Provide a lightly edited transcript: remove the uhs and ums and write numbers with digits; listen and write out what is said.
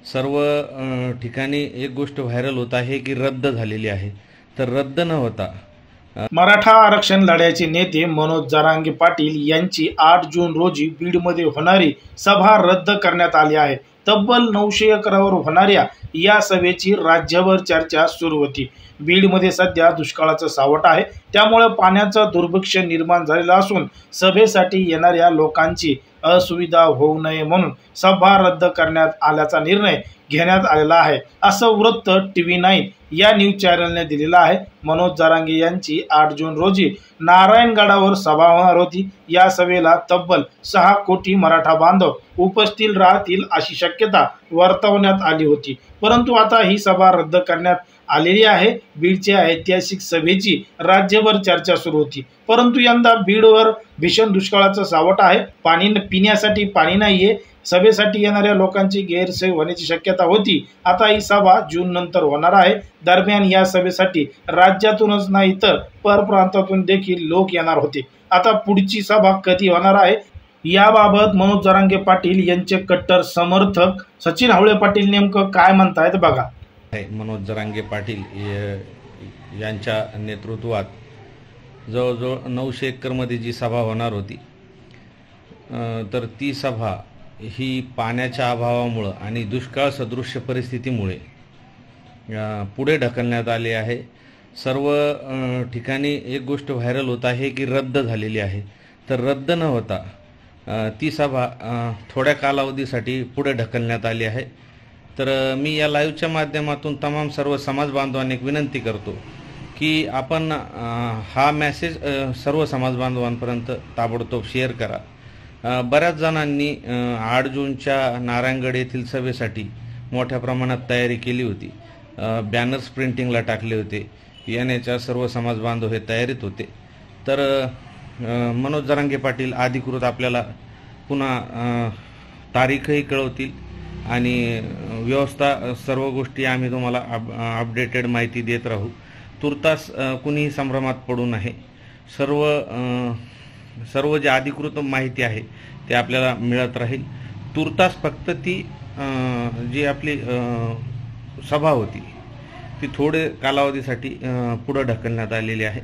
सर्व ठिकाणी एक गोष्ट व्हायरल होत आहे की रद्द झालेली आहे, तर रद्द न होता मराठा आरक्षण लढ्याचे नेते मनोज जरांगे पाटील यांची 8 जून रोजी बीडमध्ये होणारी सभा रद्द करण्यात आली आहे। तब्बल 900 एकरावर होणाऱ्या या सभेची राज्यभर चर्चा सुरू होती। बीडमध्ये सध्या दुष्काळाचं सावट आहे, त्यामुळे पाण्याचं दुर्भिक्ष निर्माण झालेलं असून सभेसाठी येणाऱ्या लोकांची असुविधा होऊ नये म्हणून सभा रद्द करण्यात आल्याचा निर्णय घेण्यात आलेला आहे, असं वृत्त TV9 या न्यूज चॅनलने दिलेलं आहे। मनोज जरांगे यांची 8 जून रोजी नारायणगडावर सभा होणार होती। या सभेला तब्बल 6 कोटी मराठा बांधव उपस्थित राहतील अशी शक्यता वर्तवण्यात आली होती, परंतु आता ही सभा रद्द करण्यात आलेली आहे। बीडच्या ऐतिहासिक सभेची राज्यभर चर्चा सुरू होती, परंतु यंदा बीडवर भीषण दुष्काळाचं सावट आहे। पिण्यासाठी पाणी नाहीये। सभेसाठी येणाऱ्या लोकांची गैरसोय होण्याची शक्यता होती। आता ही सभा जून नंतर होणार आहे। दरम्यान या सभेसाठी राज्यातूनच नाही तर परप्रांतातून देखील लोक येणार होते। आता पुढची सभा कधी होणार आहे याबाबत मनोज जरांगे पाटील यांचे कट्टर समर्थक सचिन हावळे पाटील नेमकं काय म्हणतायत बघा। मनोज जरांगे पाटील यांच्या नेतृत्वात जवळजवळ 900 एकरमध्ये जी सभा होणार होती, तर ती सभा ही पाण्याच्या अभावामुळे आणि दुष्काळ सदृश्य परिस्थितीमुळे पुढे ढकलण्यात आली आहे। सर्व ठिकाणी एक गोष्ट व्हायरल होत आहे की रद्द झालेली आहे, तर रद्द न होता ती सभा थोड्या कालावधीसाठी पुढे ढकलण्यात आली आहे। तर मी या लाईव्हच्या माध्यमातून तमाम सर्व समाज बांधवांना एक विनंती करतो की आपण हा मेसेज सर्व समाज बांधवांपर्यंत ताबडतोब शेअर करा। बऱ्याच जणांनी 8 जूनच्या नारायणगड येथील सभेसाठी मोठ्या प्रमाणात तयारी केली होती, बॅनर्स प्रिंटिंगला टाकले होते, येण्याच्या सर्व समाज बांधव हे तयारीत होते। तर मनोज जरांगे पाटील अधिकृत आपल्याला पुन्हा तारीखही कळवतील आणि व्यवस्था सर्व गोष्टी आम्ही तुम्हाला अपडेटेड माहिती देत राहू। तुर्तास कुणीही संभ्रमात पडू नये। सर्व जे अधिकृत माहिती आहे ते आपल्याला मिळत राहील। तुर्तास फक्त ती जी आपली सभा होती ती थोडे कालावधीसाठी पुढे ढकलण्यात आलेली आहे।